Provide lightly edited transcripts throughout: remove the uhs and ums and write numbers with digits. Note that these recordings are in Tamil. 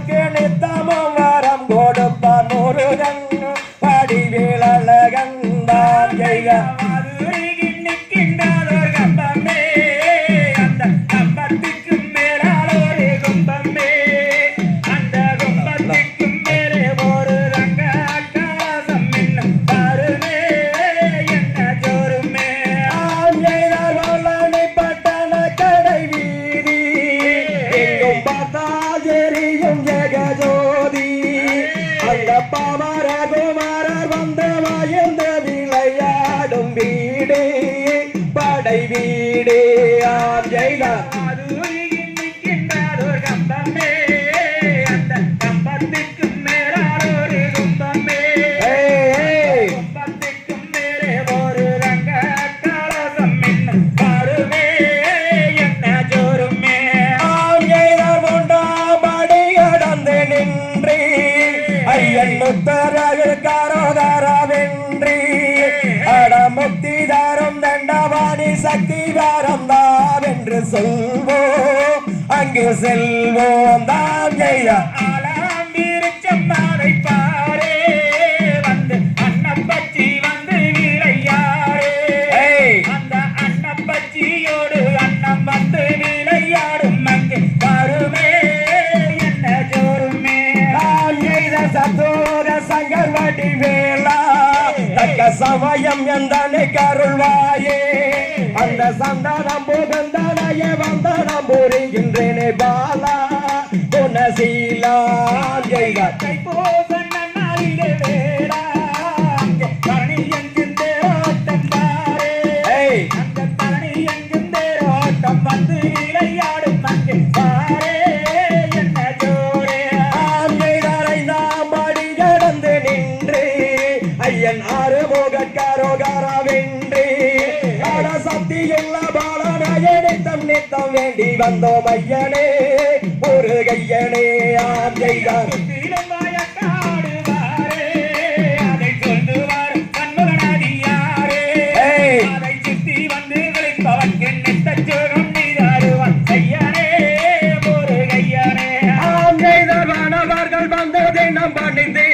நமக்கு நித்தமும் வரம் கொடுப்பான் முருகன் படிவேல் அழகன் தான் ஜெய குமாரர் வந்து மயந்து விளையாடும் வீடு படை வீடு ஆம் ஜெயிலா கம்பமே அந்த கம்பத்துக்கு மேலால் ஒரு கும்பமே கும்பத்துக்கும் மேலே ஒரு ரங்க கலசம் என்னும் பாருமே என்ன ஜோருமே ஆம் ஜெயிலா மூன்றாம் அடி கடந்து நின்று ஐயன் முத்தரகாரோகாரவென்றி அடமுக்தி தாரம் தண்டவாணி சக்தி தாரம் தாவென்று சொல்வோம் அங்கு செல்வோம் தாம் ஜெயா ஆலாம் விருச்சம் நாளை பாரே வந்து அன்னப்பச்சி வந்து விளையாரே அந்த அன்னப்பச்சியோடு அன்னம் வந்து விளையாடும் அங்கு வருமே என்ன ஜோருமே தாம் ஜெய்த சத்தோர சங்கர்வடி வேளா தக்க சமயம் எந்தனை கருள்வாயே அந்த சந்தானம் புகந்தனைய வந்தனம் புரிகின்றேனே பாலா குணசீலா ஜெய்தா தைப்பூசன் நன்னாளிலே வேளா தரணி என்கின்ற ஓட்டம் பாரே அந்த தரணி என்கின்ற ஓட்டம் வந்து விளையாடும் அங்கே பாரே என்ன ஜோரே ஆம் ஜெய்தாரை நாம் அடி கடந்து நின்று ஐயன் ஆறுமுகக்காரோகாரவென்றி சக்தி எல்லா பாலனாயே நித்தம் நித்தம் வேண்டி வந்தோம் ஐயனே ஒரு கையனே ஆம் ஜெய்தார் அதை சொல்லுவார் கண்முகனாதியாரே அதை சுத்தி வந்து விழிப்பவன் நித்தச்சோகம் நீதாருவன் கையனே ஒரு கையனே ஆம் ஜெய்தார் வானவர்கள் வந்ததை நம் பணிந்து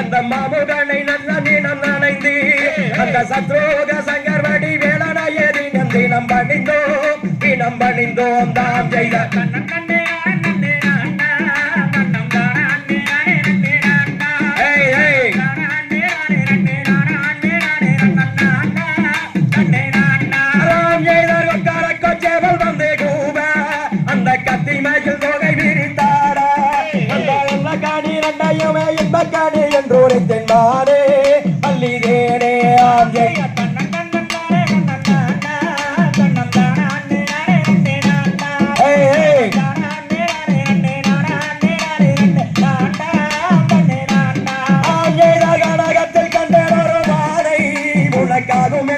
அந்த மாமுகனை நல்ல நீனம் நனைந்து அந்த சத்ரோக சங்கர்வடி வேளனையே தினம் பணிந்தோம் தினம் பணிந்தோம் தாம் ஜெய்த கண்ணன் கண்ணே நன்னே நானா கண்ணம் தானா அண்ணே நானே நன்னே நானா ஏய் ஏய் தானா அண்ணே நானே நன்னே நானா அண்ணே நானே நன்னா நன்னே நானா ராம் ஜெய்தர் கொக்கார கொச்சேவல் வந்து கூவ அந்த கத்தி மேய்ச்சல் தொகை விரித்தாடா அந்த எல்லா காணி ரெண்டையுமே இன்பக்காணி என்று உரைத்தேன் மாறே அல்லிதேனே ஆம் ஜெய் உனக்காகும்